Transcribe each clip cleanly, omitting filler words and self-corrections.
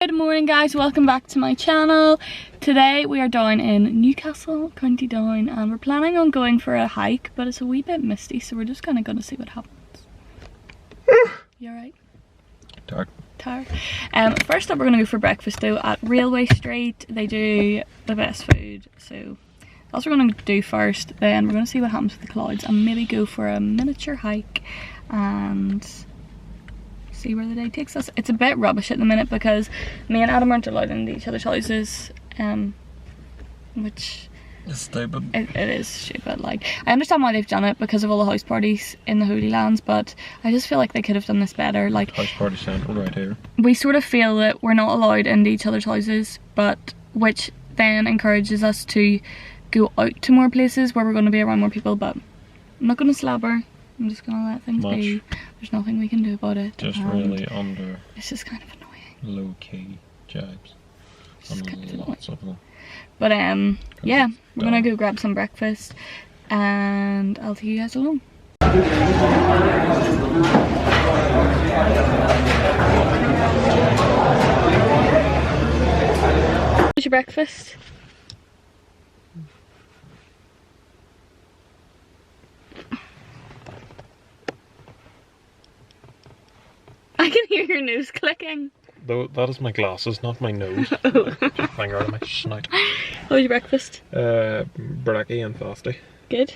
Good morning guys, welcome back to my channel. Today we are down in Newcastle, County Down, and we're planning on going for a hike, but it's a wee bit misty, so we're just kind of going to see what happens. You alright? Tired. First up we're going to go for breakfast though at Railway Street. They do the best food, so that's what we're going to do first. Then we're going to see what happens with the clouds and maybe go for a miniature hike and see where the day takes us. It's a bit rubbish at the minute because me and Adam aren't allowed into each other's houses, which it's stupid. It is stupid. Like, I understand why they've done it because of all the house parties in the Holy Lands, but I just feel like they could have done this better. Like, house party central right here. We sort of feel that we're not allowed into each other's houses, but which then encourages us to go out to more places where we're going to be around more people. But I'm not going to slabber. I'm just gonna let things be. There's nothing we can do about it. Just really under. It's just kind of annoying. Low key jibes. It's kind of lots of them. But yeah, we're gonna go grab some breakfast, and I'll take you guys along. What's your breakfast? I can hear your nose clicking. Though that is my glasses, not my nose. Just hang out of my snout. What was your breakfast? Bracky and fasty. Good.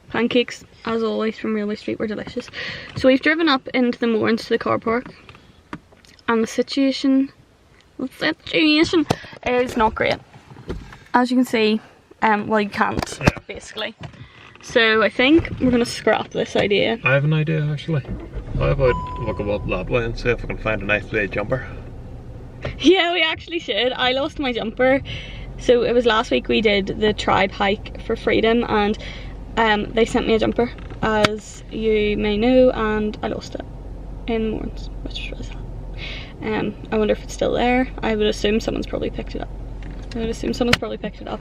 Pancakes, as always, from Railway Street were delicious. So we've driven up into the Mournes to the car park, and the situation is not great. As you can see, well, you can't, basically. So I think we're gonna scrap this idea. I have an idea actually. How about look about that way and see if I can find a nice blade jumper? Yeah, we actually should. I lost my jumper. So it was last week we did the tribe hike for freedom, and they sent me a jumper, as you may know, and I lost it in Mournes, which was really sad. I wonder if it's still there. I would assume someone's probably picked it up. What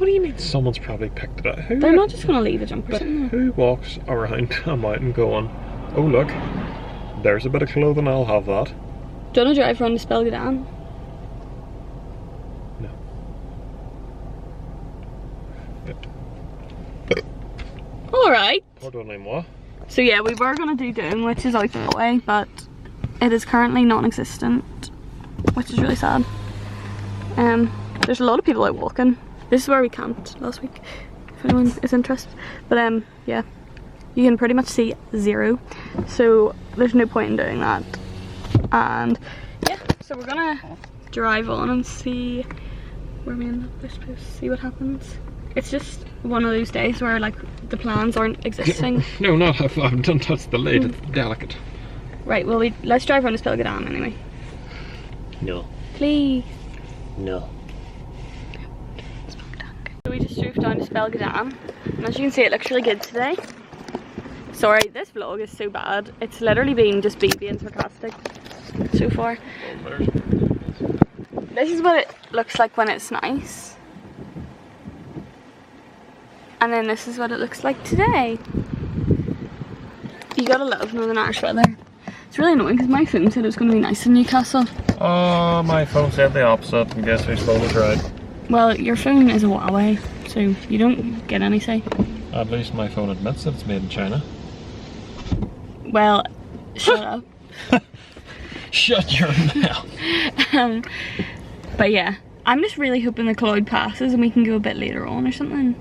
do you mean? Someone's probably picked it up. They're not just gonna leave a jumper sitting there. Who walks around a mountain going, oh look, there's a bit of clothing, I'll have that. Do you want to drive around to Spelgadan? No. Alright. Pardonnez-moi. So yeah, we were going to do Doom, which is out the way, but it is currently non-existent, which is really sad. There's a lot of people out walking. This is where we camped last week, if anyone is interested. But yeah, you can pretty much see zero, so there's no point in doing that. And yeah, so we're gonna drive on and see where we end up, I suppose, see what happens. It's just one of those days where like the plans aren't existing. No, I haven't touched the lid, it's delicate. Right, well let's drive around to Spelgadan anyway. No. Please. No. So we just drove down to Spelgadan, and as you can see it looks really good today. Sorry, this vlog is so bad. It's literally been just me being sarcastic so far. This is what it looks like when it's nice. And then this is what it looks like today. You gotta love Northern Irish weather. It's really annoying because my phone said it was going to be nice in Newcastle. Oh, my phone said the opposite, and guess whose phone was right? Well, your phone is a Huawei, so you don't get any say. At least my phone admits that it's made in China. Well, shut up. Shut your mouth. But yeah, I'm just really hoping the cloud passes and we can go a bit later on or something.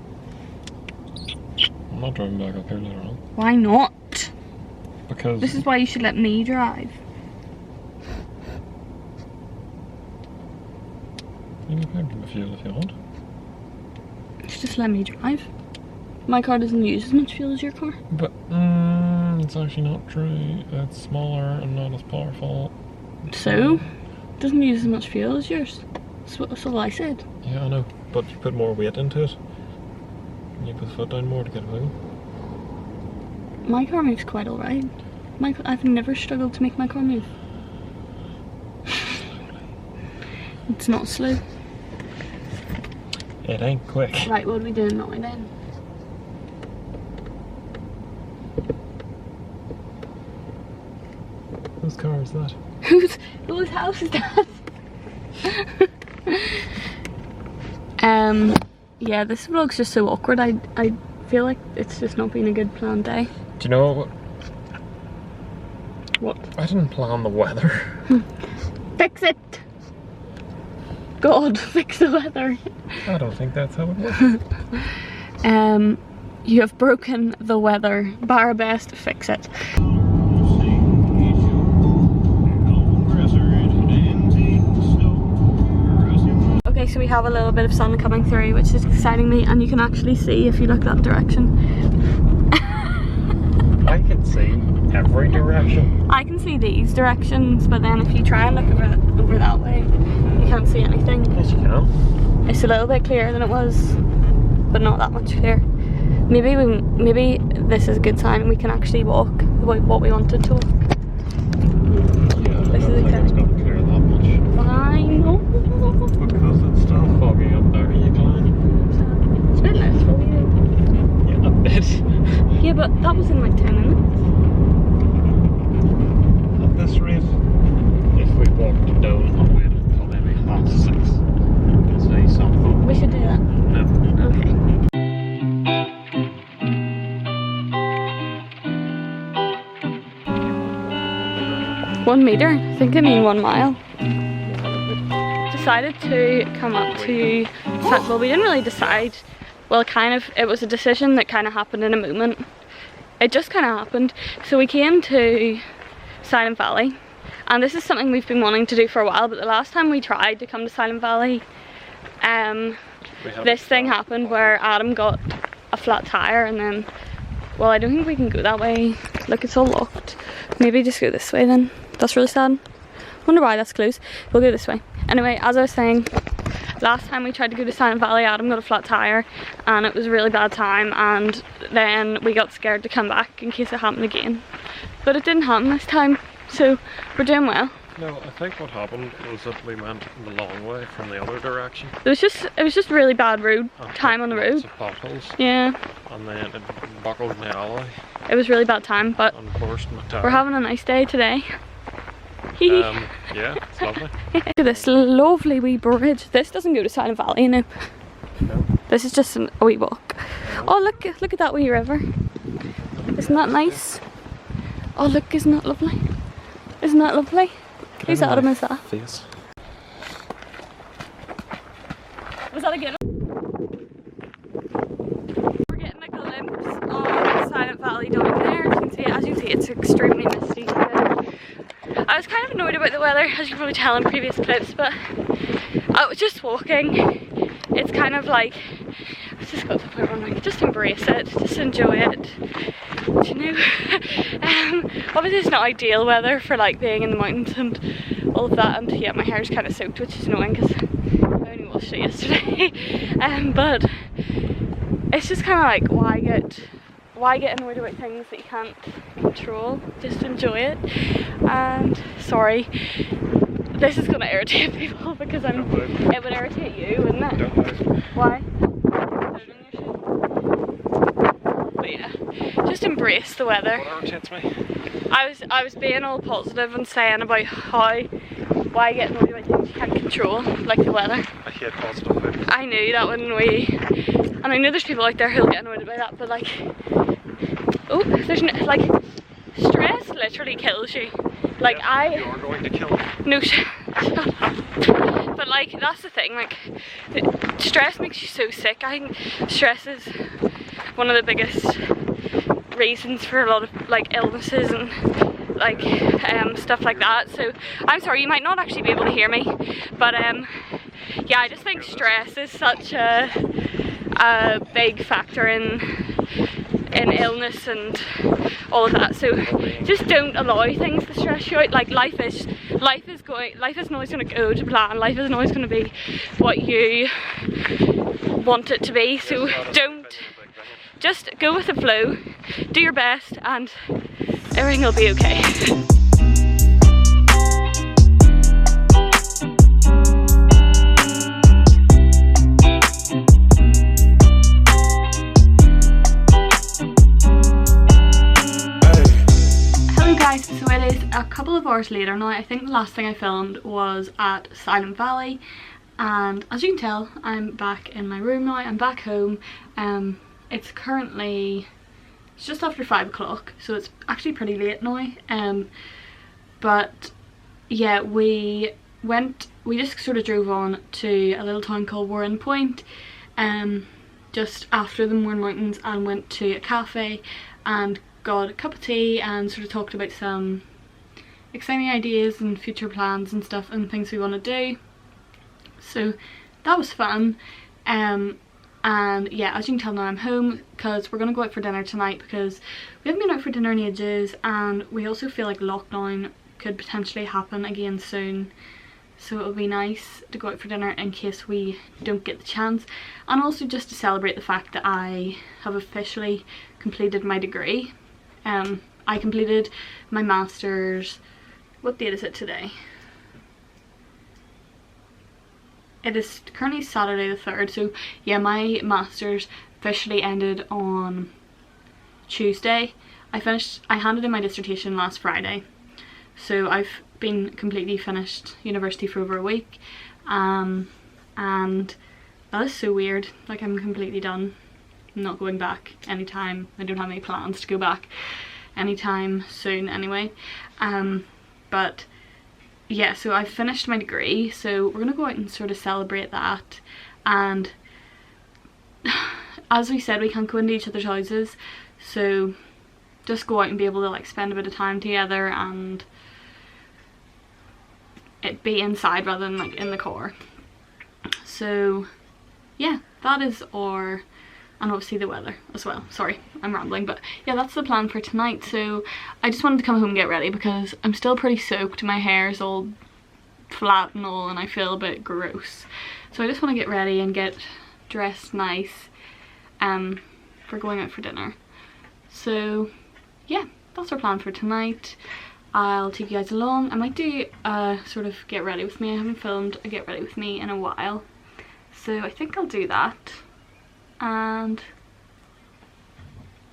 I'm not driving back up here later on. Why not? Because this is why you should let me drive. You can pay for the fuel if you want. Just let me drive. My car doesn't use as much fuel as your car. But it's actually not true. It's smaller and not as powerful. So? It doesn't use as much fuel as yours. That's what I said. Yeah, I know. But you put more weight into it. And you put the foot down more to get it moving. My car moves quite alright. I've never struggled to make my car move. It's not slow. It ain't quick. Right, what are we doing now then? Whose car is that? Whose house is that? Yeah, this vlog's just so awkward. I feel like it's just not been a good planned day. Do you know What? I didn't plan the weather. Fix it! God, fix the weather. I don't think that's how it works. You have broken the weather. Bar best, fix it. Okay, so we have a little bit of sun coming through, which is exciting me, and you can actually see if you look that direction. I can see every direction. I can see these directions, but then if you try and look over that way, you can't see anything. Yes, you can. It's a little bit clearer than it was, but not that much clearer. Maybe this is a good sign and we can actually walk what we wanted to walk. Yeah, This is it's not clear that much. Fine. Oh. Because it's still foggy up there, you can. It's a bit nice for you. Yeah, a bit. Yeah, but that was in like 10 minutes. At this rate, if we walked down and waited until maybe 6:30, we'd see something. We should do that. No. Okay. One meter? I think I mean 1 mile. Decided to come up to, well, we didn't really decide. Well, it was a decision that kind of happened in a moment. It just kind of happened. So we came to Silent Valley, and this is something we've been wanting to do for a while, but the last time we tried to come to Silent Valley, this thing happened where Adam got a flat tire, and then, well, I don't think we can go that way. Look, it's all locked. Maybe just go this way then. That's really sad. Wonder why that's closed. We'll go this way. Anyway, as I was saying, last time we tried to go to Silent Valley, Adam got a flat tire and it was a really bad time, and then we got scared to come back in case it happened again. But it didn't happen this time, so we're doing well. No, I think what happened was that we went the long way from the other direction. It was just really bad time on the road. Lots of potholes. Yeah. And then it buckled in the alley. It was really bad time, but and burst my tire. We're having a nice day today. Yeah, it's lovely. Look at this lovely wee bridge. This doesn't go to Silent Valley, you know. No. This is just a wee walk. Oh, look at that wee river. Isn't that nice? Oh, look, isn't that lovely? Isn't that lovely? Whose Adam is that? Face. Was that a good one? We're getting a glimpse of Silent Valley down there. As you can see, it's extremely misty today. I was kind of annoyed about the weather, as you can probably tell in previous clips, but I was just walking. It's kind of like, I've just got to the point where I'm like, just embrace it, just enjoy it. You know, obviously it's not ideal weather for like being in the mountains and all of that, and yeah, my hair's kind of soaked, which is annoying because I only washed it yesterday. But it's just kind of like, why get annoyed about things that you can't control? Just enjoy it. And sorry, this is gonna irritate people because it would irritate you, wouldn't it? Don't move. Why? But yeah, just embrace the weather. What irritates me? I was being all positive and saying about why get annoyed about things you can't control, like the weather. I hate positive vibes. I knew that would annoy you, and I know there's people out there who'll get annoyed by that, but like, oh, there's no, like, stress literally kills you. Like, yes, you are going to kill me. No, shut up. But like, that's the thing, like, stress makes you so sick. I think stress is one of the biggest reasons for a lot of like illnesses and like stuff like that. So I'm sorry, you might not actually be able to hear me, but yeah, I just think stress is such a big factor in illness and all of that. So just don't allow things to stress you out. Like, life isn't always going to go to plan. Life isn't always going to be what you want it to be. So just go with the flow, do your best, and everything will be okay. Hello guys, so it is a couple of hours hours later now. I think the last thing I filmed was at Silent Valley, and as you can tell, I'm back in my room now. I'm back home. It's currently, it's just after 5 o'clock, so it's actually pretty late now. But yeah, we just sort of drove on to a little town called Warren Point, just after the Mourne Mountains, and went to a cafe and got a cup of tea and sort of talked about some exciting ideas and future plans and stuff and things we want to do. So that was fun. And yeah, as you can tell now, I'm home because we're going to go out for dinner tonight, because we haven't been out for dinner in ages, and we also feel like lockdown could potentially happen again soon. So it'll be nice to go out for dinner in case we don't get the chance, and also just to celebrate the fact that I have officially completed my degree. I completed my master's, what date is it today? It is currently Saturday the 3rd, so yeah, my master's officially ended on Tuesday. I handed in my dissertation last Friday, so I've been completely finished university for over a week, and that is so weird. Like, I'm completely done. I'm not going back anytime. I don't have any plans to go back anytime soon anyway. But yeah, so I've finished my degree, so we're gonna go out and sort of celebrate that. And as we said, we can't go into each other's houses, so just go out and be able to like spend a bit of time together and it be inside rather than like in the car. So yeah, that is our, and obviously the weather as well. Sorry, I'm rambling, but yeah, that's the plan for tonight. So I just wanted to come home and get ready because I'm still pretty soaked. My hair's all flat and all, and I feel a bit gross. So I just want to get ready and get dressed nice for going out for dinner. So yeah, that's our plan for tonight. I'll take you guys along. I might do sort of get ready with me. I haven't filmed a get ready with me in a while, so I think I'll do that. And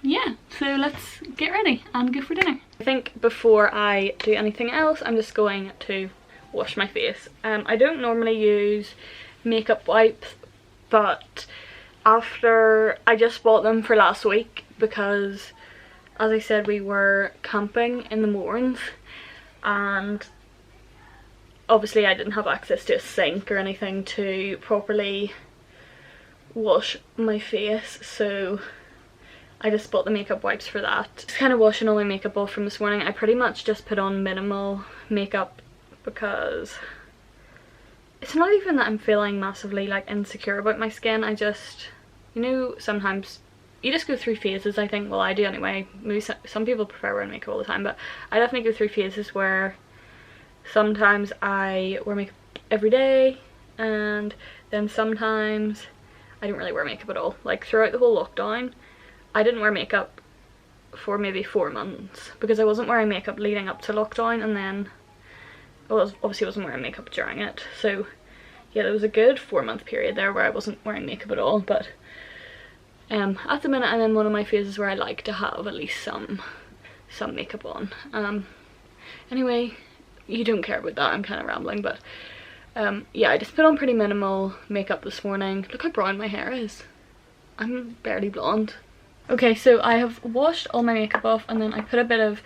yeah, so let's get ready and go for dinner. I think before I do anything else, I'm just going to wash my face. I don't normally use makeup wipes, but after I just bought them for last week because, as I said, we were camping in the Mournes, and obviously I didn't have access to a sink or anything to properly wash my face, so I just bought the makeup wipes for that. Just kind of washing all my makeup off from this morning. I pretty much just put on minimal makeup because it's not even that I'm feeling massively like insecure about my skin. I just, you know, sometimes you just go through phases, I think. Well, I do anyway. Maybe some people prefer wearing makeup all the time, but I definitely go through phases where sometimes I wear makeup every day, and then sometimes I don't really wear makeup at all. Like throughout the whole lockdown, I didn't wear makeup for maybe 4 months because I wasn't wearing makeup leading up to lockdown, and then, well, obviously I wasn't wearing makeup during it. So yeah, there was a good 4-month period there where I wasn't wearing makeup at all, but at the minute I'm in one of my phases where I like to have at least some makeup on. Anyway, you don't care about that, I'm kind of rambling, but yeah, I just put on pretty minimal makeup this morning. Look how brown my hair is. I'm barely blonde. Okay, so I have washed all my makeup off, and then I put a bit of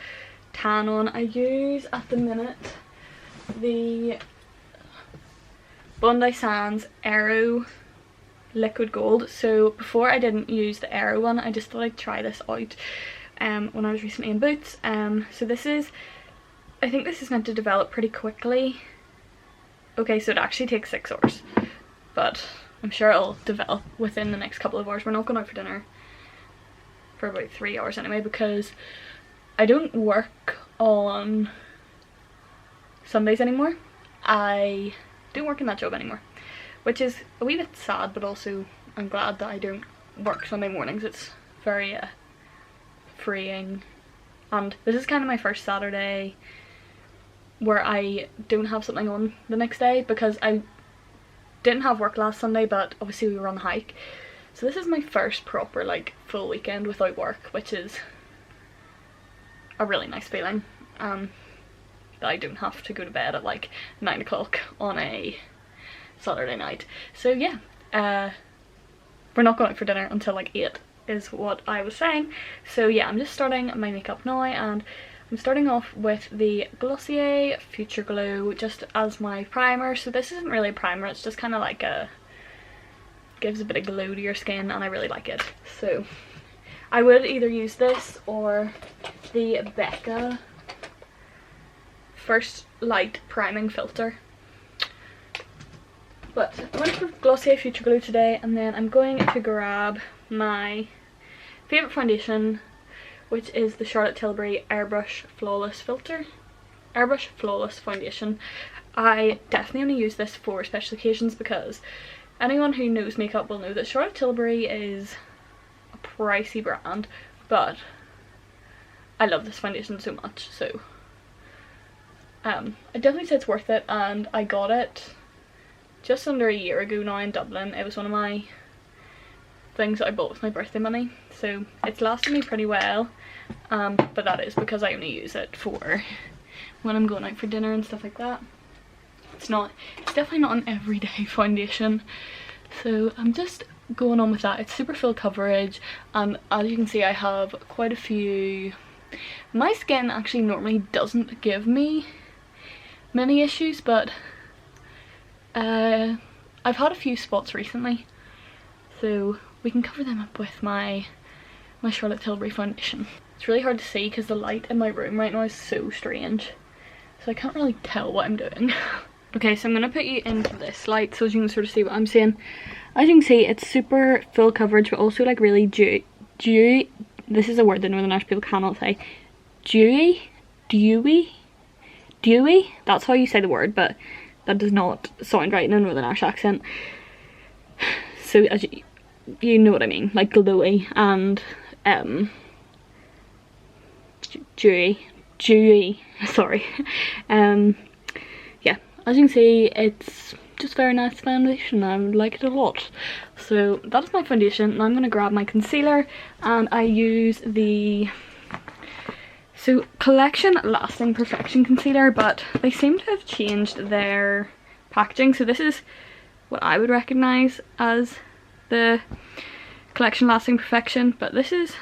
tan on. I use at the minute the Bondi Sands Aero Liquid Gold. So before I didn't use the Aero one, I just thought I'd try this out when I was recently in Boots. So this is, I think this is meant to develop pretty quickly. Okay, so it actually takes 6 hours, but I'm sure it'll develop within the next couple of hours. We're not going out for dinner for about 3 hours anyway, because I don't work on Sundays anymore. I don't work in that job anymore, which is a wee bit sad, but also I'm glad that I don't work Sunday mornings. It's very freeing, and this is kind of my first Saturday where I don't have something on the next day, because I didn't have work last Sunday, but obviously we were on a hike. So this is my first proper like full weekend without work, which is a really nice feeling. that I don't have to go to bed at like 9 o'clock on a Saturday night. So yeah, we're not going out for dinner until like 8 is what I was saying. So yeah, I'm just starting my makeup now, and I'm starting off with the Glossier Future Glow just as my primer. So this isn't really a primer, it's just kind of like gives a bit of glow to your skin, and I really like it. So I would either use this or the Becca First Light Priming Filter. But I went for Glossier Future Glow today, and then I'm going to grab my favourite foundation, which is the Charlotte Tilbury Airbrush Flawless Foundation. I definitely only use this for special occasions, because anyone who knows makeup will know that Charlotte Tilbury is a pricey brand, but I love this foundation so much. So I definitely say it's worth it, and I got it just under a year ago now in Dublin. It was one of my things that I bought with my birthday money, so it's lasted me pretty well, but that is because I only use it for when I'm going out for dinner and stuff like that. It's definitely not an everyday foundation, so I'm just going on with that. It's super full coverage, and as you can see I have quite a few. My skin actually normally doesn't give me many issues, but I've had a few spots recently, so we can cover them up with my Charlotte Tilbury foundation. It's really hard to see because the light in my room right now is so strange, so I can't really tell what I'm doing. Okay, so I'm going to put you into this light so you can sort of see what I'm saying. As you can see, it's super full coverage, but also like really dewy. This is a word that Northern Irish people cannot say. Dewy? That's how you say the word, but that does not sound right in a Northern Irish accent. So as you know what I mean, like glowy and dewy, sorry. Yeah, as you can see, it's just very nice foundation. I like it a lot. So that is my foundation. Now I'm going to grab my concealer, and I use the Collection Lasting Perfection concealer, but they seem to have changed their packaging. So this is what I would recognise as the Collection Lasting Perfection, but this is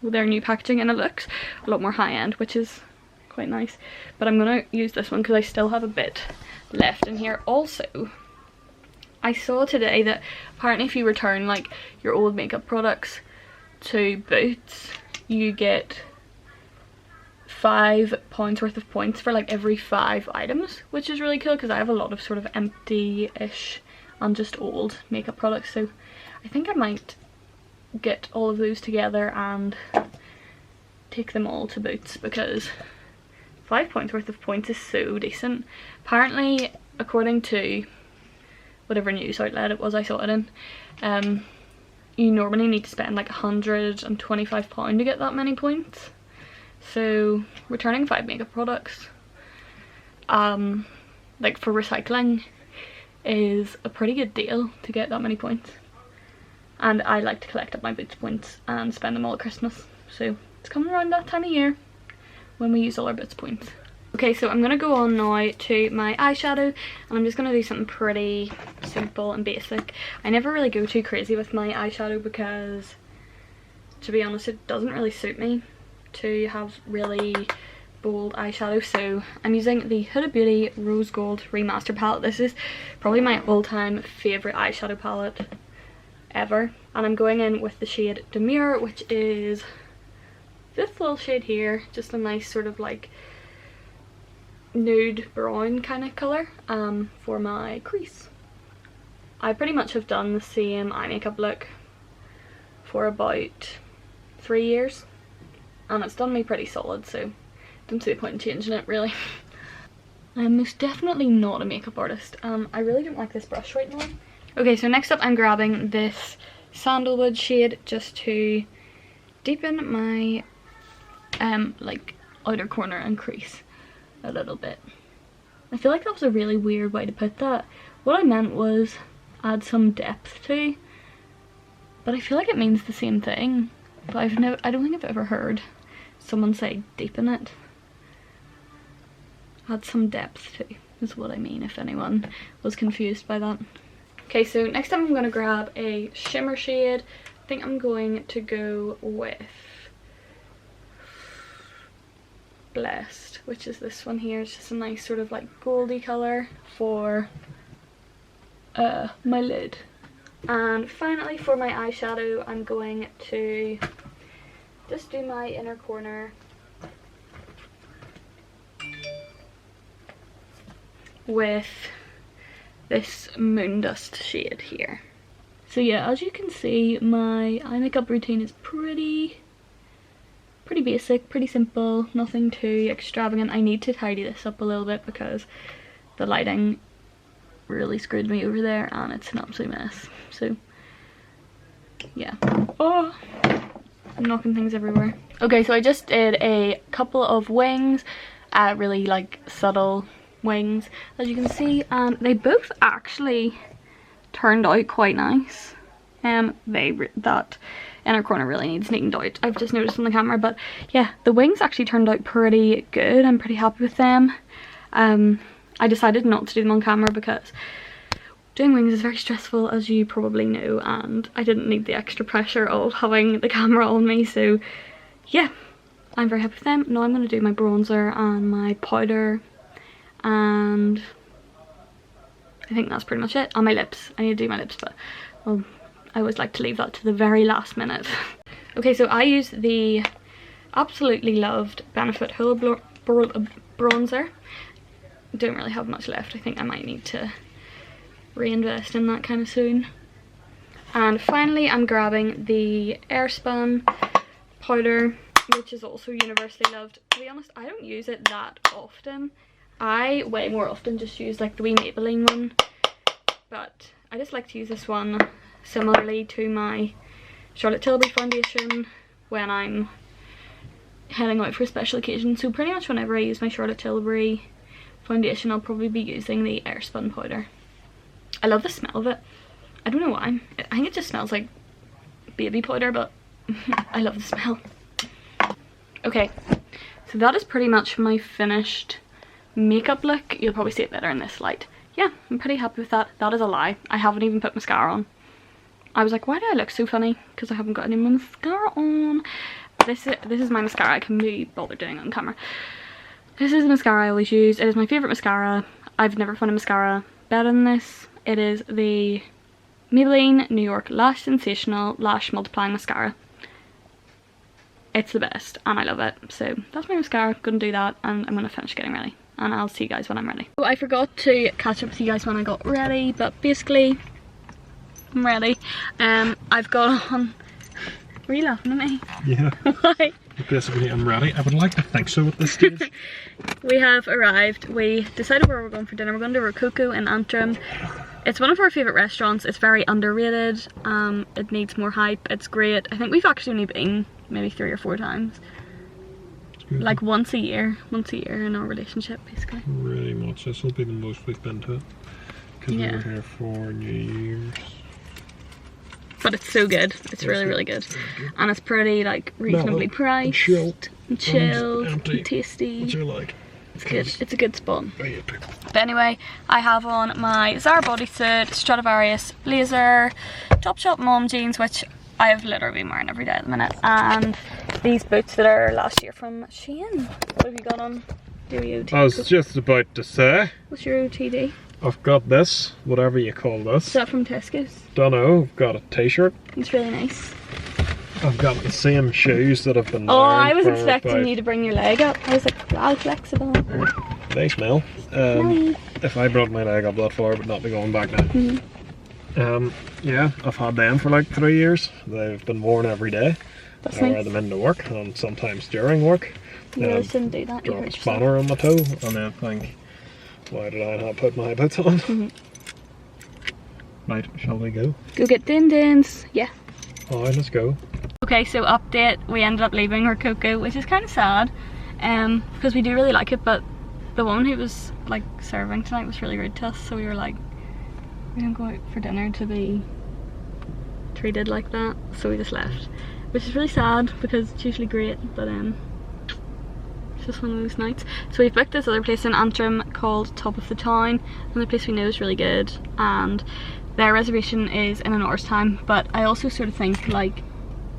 their new packaging, and it looks a lot more high-end, which is quite nice. But I'm going to use this one because I still have a bit left in here. Also, I saw today that apparently if you return like your old makeup products to Boots, you get £5 worth of points for like every 5 items, which is really cool because I have a lot of sort of empty-ish and just old makeup products. So I think I might get all of those together and take them all to Boots, because £5 worth of points is so decent. Apparently, according to whatever news outlet it was I saw it in, you normally need to spend like £125 to get that many points. So returning 5 makeup products like for recycling is a pretty good deal to get that many points. And I like to collect up my Boots points and spend them all at Christmas, so it's coming around that time of year when we use all our Boots points. Okay, so I'm going to go on now to my eyeshadow, and I'm just going to do something pretty simple and basic. I never really go too crazy with my eyeshadow because, to be honest, it doesn't really suit me to have really bold eyeshadow. So I'm using the Huda Beauty Rose Gold Remaster palette. This is probably my all-time favourite eyeshadow palette ever, and I'm going in with the shade Demure, which is this little shade here, just a nice sort of like nude brown kind of colour for my crease. I pretty much have done the same eye makeup look for about 3 years, and it's done me pretty solid, so don't see the point in changing it really. I'm most definitely not a makeup artist. I really don't like this brush right now. Okay, so next up I'm grabbing this Sandalwood shade just to deepen my like outer corner and crease a little bit. I feel like that was a really weird way to put that. What I meant was add some depth to, but I feel like it means the same thing. But I don't think I've ever heard someone say deepen it. Add some depth too, is what I mean, if anyone was confused by that. Okay, so next time I'm going to grab a shimmer shade. I think I'm going to go with Blessed, which is this one here. It's just a nice sort of like goldy colour for my lid. And finally for my eyeshadow, I'm going to just do my inner corner with this Moon Dust shade here. So yeah, as you can see, my eye makeup routine is pretty basic, pretty simple, nothing too extravagant. I need to tidy this up a little bit because the lighting really screwed me over there and it's an absolute mess. So yeah. Oh, I'm knocking things everywhere. Okay, so I just did a couple of wings, really like subtle wings, as you can see, and they both actually turned out quite nice. That inner corner really needs neatened out, I've just noticed on the camera, but yeah, the wings actually turned out pretty good. I'm pretty happy with them. I decided not to do them on camera because doing wings is very stressful, as you probably know, and I didn't need the extra pressure of having the camera on me, so yeah, I'm very happy with them. Now I'm going to do my bronzer and my powder, and I think that's pretty much it. And my lips. I need to do my lips, but well, I always like to leave that to the very last minute. Okay, so I use the absolutely loved Benefit Hull bronzer. Don't really have much left. I think I might need to reinvest in that kind of soon. And finally I'm grabbing the Airspun Powder, which is also universally loved. To be honest, I don't use it that often. I way more often just use like the wee Maybelline one, but I just like to use this one similarly to my Charlotte Tilbury foundation when I'm heading out for a special occasion. So pretty much whenever I use my Charlotte Tilbury foundation, I'll probably be using the Airspun Powder. I love the smell of it. I don't know why. I think it just smells like baby powder, but I love the smell. Okay, so that is pretty much my finished makeup look. You'll probably see it better in this light. Yeah, I'm pretty happy with that. That is a lie. I haven't even put mascara on. I was like, why do I look so funny? Because I haven't got any mascara on. This is my mascara. I can be bothered doing it on camera. This is the mascara I always use. It is my favourite mascara. I've never found a mascara better than this. It is the Maybelline New York Lash Sensational Lash Multiplying Mascara. It's the best and I love it. So that's my mascara. Gonna do that and I'm gonna finish getting ready. And I'll see you guys when I'm ready. So I forgot to catch up with you guys when I got ready, but basically I'm ready. I've got on... Were you laughing at me? Yeah. Why? Basically I'm ready. I would like to think so at this stage. We have arrived. We decided where we're going for dinner. We're going to Rococo in Antrim. It's one of our favourite restaurants. It's very underrated. It needs more hype. It's great. I think we've actually only been maybe 3 or 4 times. Like once a year in our relationship, basically. Really much. This will be the most we've been to it. Because we were here for New Year's. But it's so good. It's really good. And it's pretty like reasonably priced. And chilled. And tasty. What you like? It's good. It's a good spot. But anyway, I have on my Zara bodysuit, Stradivarius blazer, Topshop mom jeans, which I have literally been wearing every day at the minute, and these boots that are last year from Shein. What have you got on? I was just about to say. What's your OTD? I've got this, whatever you call this. Is that from Tesco's? Dunno, I've got a t-shirt. It's really nice. I've got the same shoes that I've been wearing. Oh, I was expecting you to bring your leg up. I was like, wow, flexible. They smell. If I brought my leg up that far, I would not be going back now. Yeah, I've had them for like 3 years. They've been worn every day. That's I nice. wear them into work and sometimes during work. You really shouldn't do that. Drop a spanner on my toe and then think, why did I not put my boots on? Right, shall we go? Go get din-dins. Yeah. Alright, let's go. Okay, so update, we ended up leaving Rococo, which is kind of sad, because we do really like it, but the woman who was like serving tonight was really rude to us, so we were like, we don't go out for dinner to be treated like that, so we just left, which is really sad because it's usually great, but just one of those nights. So we've booked this other place in Antrim called Top of the Town, and the place we know is really good, and their reservation is in an hour's time, but I also sort of think like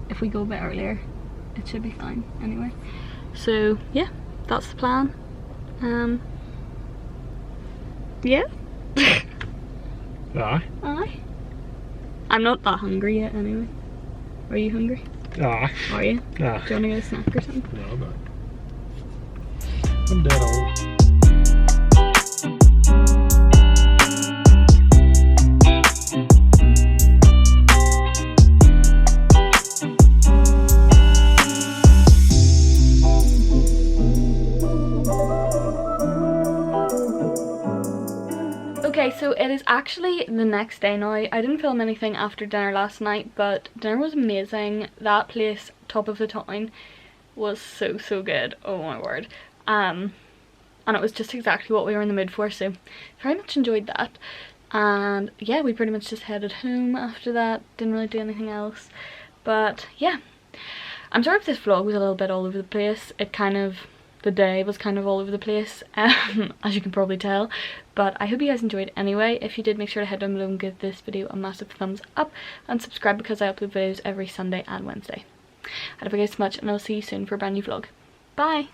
if we go a bit earlier it should be fine anyway. So yeah, that's the plan. Yeah. Aye. Aye. I'm not that hungry yet anyway. Are you hungry? Aye. Are you? Aye. Do you want to get a snack or something? No, but I'm dead on. Okay, so it is actually the next day now. I didn't film anything after dinner last night, but dinner was amazing. That place, Top of the Town, was so good. Oh my word. And it was just exactly what we were in the mood for, so very much enjoyed that. And yeah, we pretty much just headed home after that. Didn't really do anything else. But yeah, I'm sorry if this vlog was a little bit all over the place. The day was kind of all over the place, as you can probably tell, but I hope you guys enjoyed anyway. If you did, make sure to head down below and give this video a massive thumbs up and subscribe, because I upload videos every Sunday and Wednesday. I love you guys so much, and I'll see you soon for a brand new vlog. Bye!